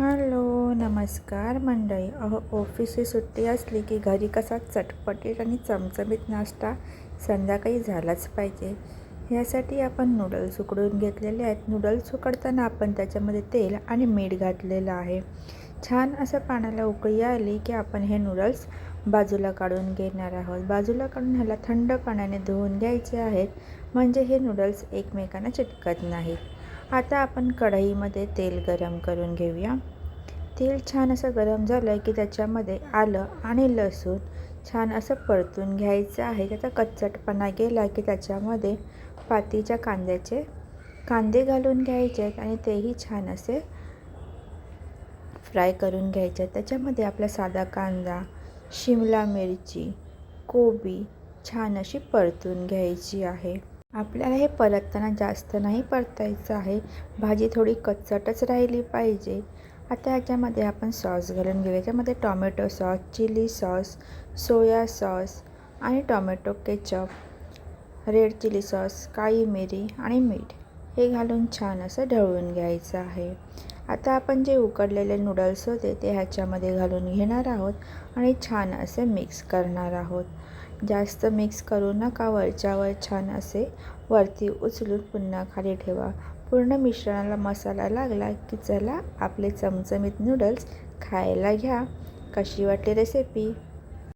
Hello, नमस्कार मंडळी. ऑफिसची सुट्टी असली की घरी कसा चटपटीत आणि चमचमीत नाश्ता संध्याकाळी झालाच पाहिजे. यासाठी आपण नूडल्स उकडून घेतलेले आहेत. नूडल्स उकडताना आपण त्याच्यामध्ये तेल आणि मीठ घातलेलं आहे. छान असं पाण्याला उकळी आली की आपण हे नूडल्स बाजूला काढून घेणार आहोत. बाजूला काढून ह्याला थंड पाण्याने धुवून घ्यायचे आहेत, म्हणजे हे नूडल्स एकमेकांना चिटकत नाहीत. आता आपण कढईमध्ये तेल गरम करून घेऊया. तेल छान असं गरम झालं की त्याच्यामध्ये आलं आणि लसूण छान असं परतून घ्यायचं आहे. त्याचा कच्चटपणा गेला की त्याच्यामध्ये पातीच्या कांदे घालून घ्यायचे आहेत आणि तेही छान असे फ्राय करून घ्यायचे आहेत. त्याच्यामध्ये आपला साधा कांदा, शिमला मिरची, कोबी छान अशी परतून घ्यायची आहे. आपल्याला हे परतताना जास्त नाही परतायचं आहे. भाजी थोडी कच्चटच राहिली पाहिजे. आता ह्याच्यामध्ये आपण सॉस घालून घेऊया. याच्यामध्ये tomato sauce, chilli sauce, soya sauce आणि tomato ketchup, red chilli sauce, काळी मिरी आणि मीठ हे घालून छान असं ढवळून घ्यायचं आहे. आता आपण जे उकडलेले नूडल्स होते ते ह्याच्यामध्ये घालून घेणार आहोत आणि छान असे मिक्स करणार आहोत. जास्त मिक्स करू नका. वरच्यावर छान असे वरती उचलून पुन्हा खाली ठेवा. पूर्ण मिश्रणाला मसाला लागला की चला आपले चमचमीत नूडल्स खायला घ्या. कशी वाटली रेसिपी?